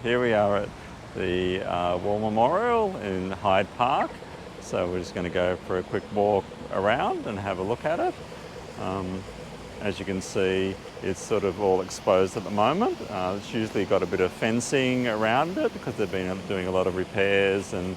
Here we are at the Woolloomooloo in Hyde Park. So we're just going to go for a quick walk around and have a look at it. As you can see, it's sort of all exposed at the moment. It's usually got a bit of fencing around it because they've been doing a lot of repairs and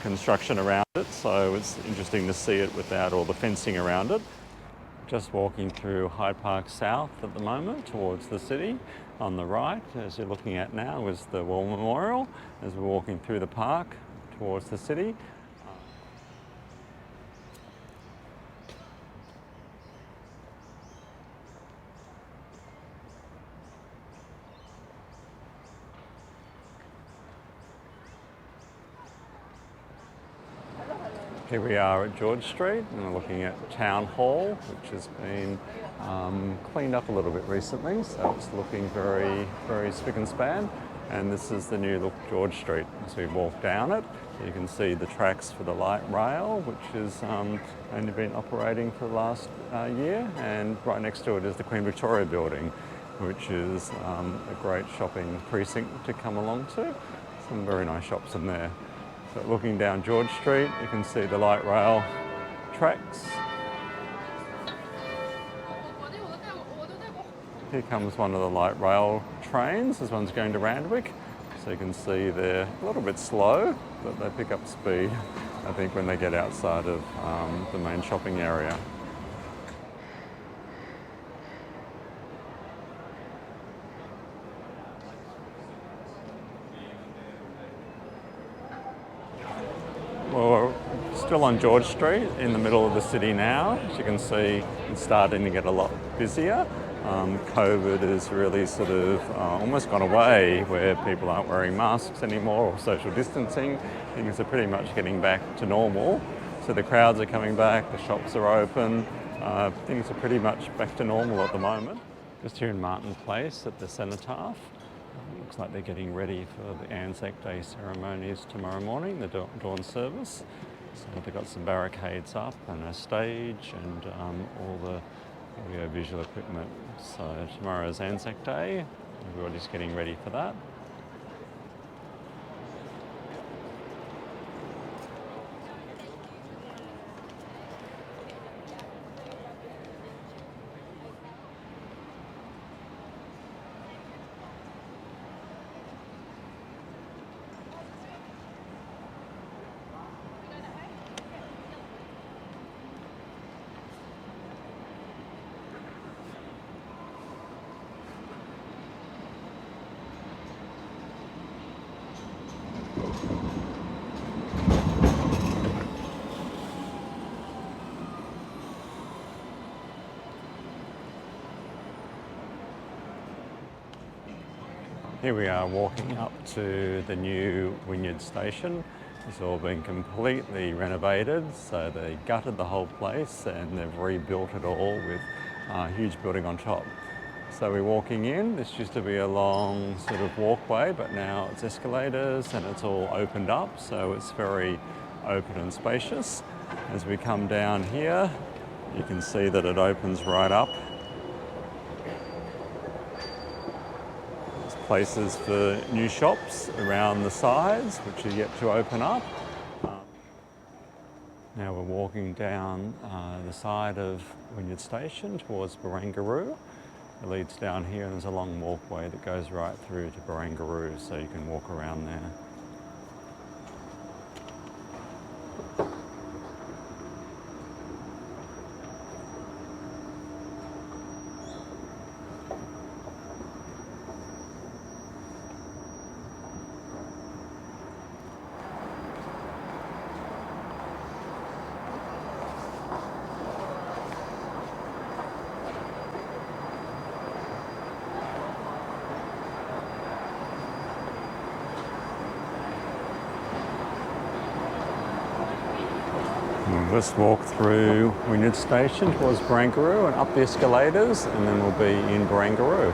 construction around it. So it's interesting to see it without all the fencing around it. Just walking through Hyde Park South at the moment towards the city. On the right, as you're looking at now, is the War Memorial as we're walking through the park towards the city. Here we are at George Street and we're looking at Town Hall, which has been cleaned up a little bit recently, so it's looking very, very spick and span. And this is the new look George Street. As we walk down it, you can see the tracks for the light rail, which has only been operating for the last year. And right next to it is the Queen Victoria building, which is a great shopping precinct to come along to. Some very nice shops in there. So looking down George Street, you can see the light rail tracks. Here comes one of the light rail trains. This one's going to Randwick. So you can see they're a little bit slow, but they pick up speed, I think, when they get outside of the main shopping area. Well, we're still on George Street in the middle of the city now. As you can see, it's starting to get a lot busier. COVID has really sort of almost gone away, where people aren't wearing masks anymore or social distancing. Things are pretty much getting back to normal. So the crowds are coming back, the shops are open. Things are pretty much back to normal at the moment. Just here in Martin Place at the Cenotaph. Looks like they're getting ready for the Anzac Day ceremonies tomorrow morning, the dawn service. So they've got some barricades up and a stage and all the audio-visual equipment. So tomorrow's Anzac Day, everybody's getting ready for that. Here we are walking up to the new Wynyard Station. It's all been completely renovated, so they gutted the whole place and they've rebuilt it all with a huge building on top. So we're walking in. This used to be a long sort of walkway, but now it's escalators and it's all opened up, so it's very open and spacious. As we come down here, you can see that it opens right up. Places for new shops around the sides, which are yet to open up. Now we're walking down the side of Wynyard Station towards Barangaroo. It leads down here and there's a long walkway that goes right through to Barangaroo, so you can walk around there. We'll just walk through Wynyard Station towards Barangaroo and up the escalators, and then we'll be in Barangaroo.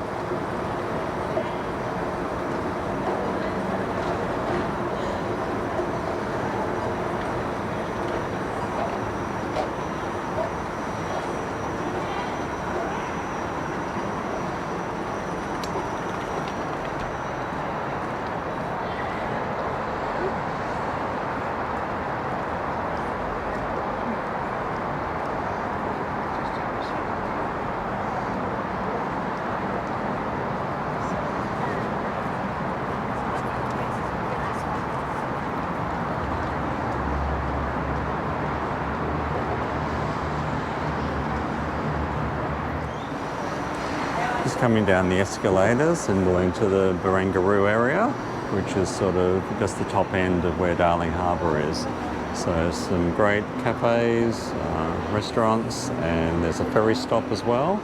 Just coming down the escalators and going to the Barangaroo area, which is sort of just the top end of where Darling Harbour is. So some great cafes, restaurants, and there's a ferry stop as well.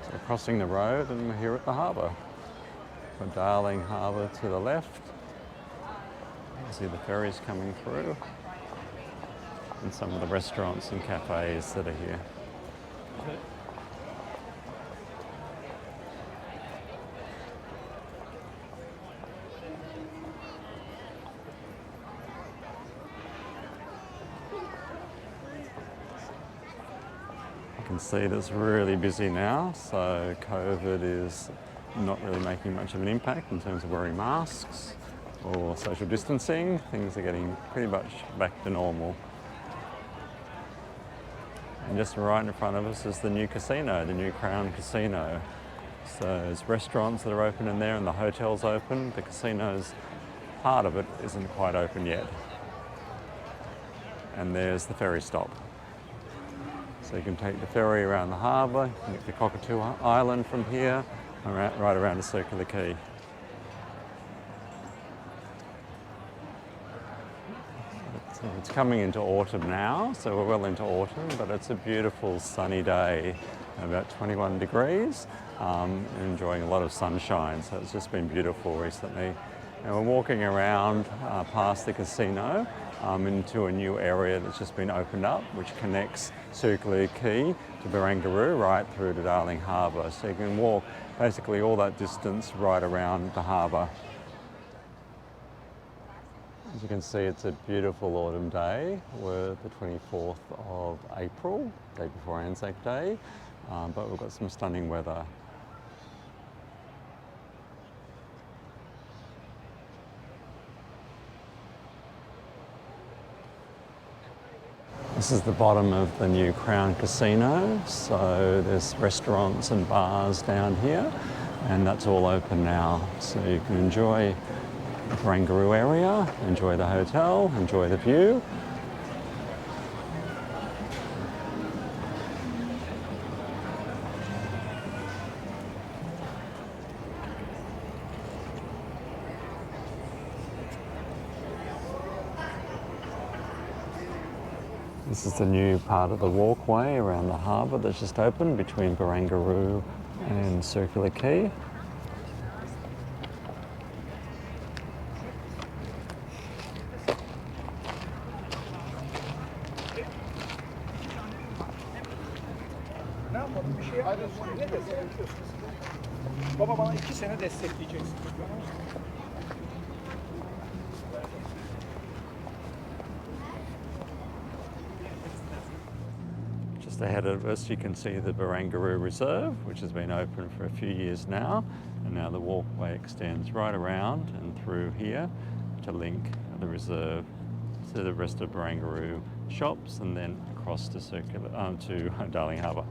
So crossing the road and we're here at the harbour. From Darling Harbour to the left. You see the ferries coming through and some of the restaurants and cafes that are here. You can see it's really busy now, so COVID is not really making much of an impact in terms of wearing masks or social distancing. Things are getting pretty much back to normal. And just right in front of us is the new casino, the new Crown Casino. So there's restaurants that are open in there and the hotel's open. The casino's part of it isn't quite open yet. And there's the ferry stop. So you can take the ferry around the harbour, you can get to Cockatoo Island from here, right around to Circular Quay. It's coming into autumn now, so we're well into autumn, but it's a beautiful sunny day, about 21 degrees, enjoying a lot of sunshine, so it's just been beautiful recently. And we're walking around past the casino into a new area that's just been opened up, which connects Circular Quay to Barangaroo right through to Darling Harbour. So you can walk basically all that distance right around the harbour. As you can see, it's a beautiful autumn day. We're the 24th of April, day before Anzac Day, but we've got some stunning weather. This is the bottom of the new Crown Casino, so there's restaurants and bars down here, and that's all open now. So you can enjoy the Barangaroo area, enjoy the hotel, enjoy the view. This is the new part of the walkway around the harbour that's just opened between Barangaroo and Circular Quay. Ne yapalım? Bir şey yapıyorsun. Ne destekliyorsun? Baba bana 2 sene destekleyeceksin. Just ahead of us you can see the Barangaroo Reserve, which has been open for a few years now, and now the walkway extends right around and through here to link the reserve to the rest of Barangaroo shops and then across to Darling Harbour.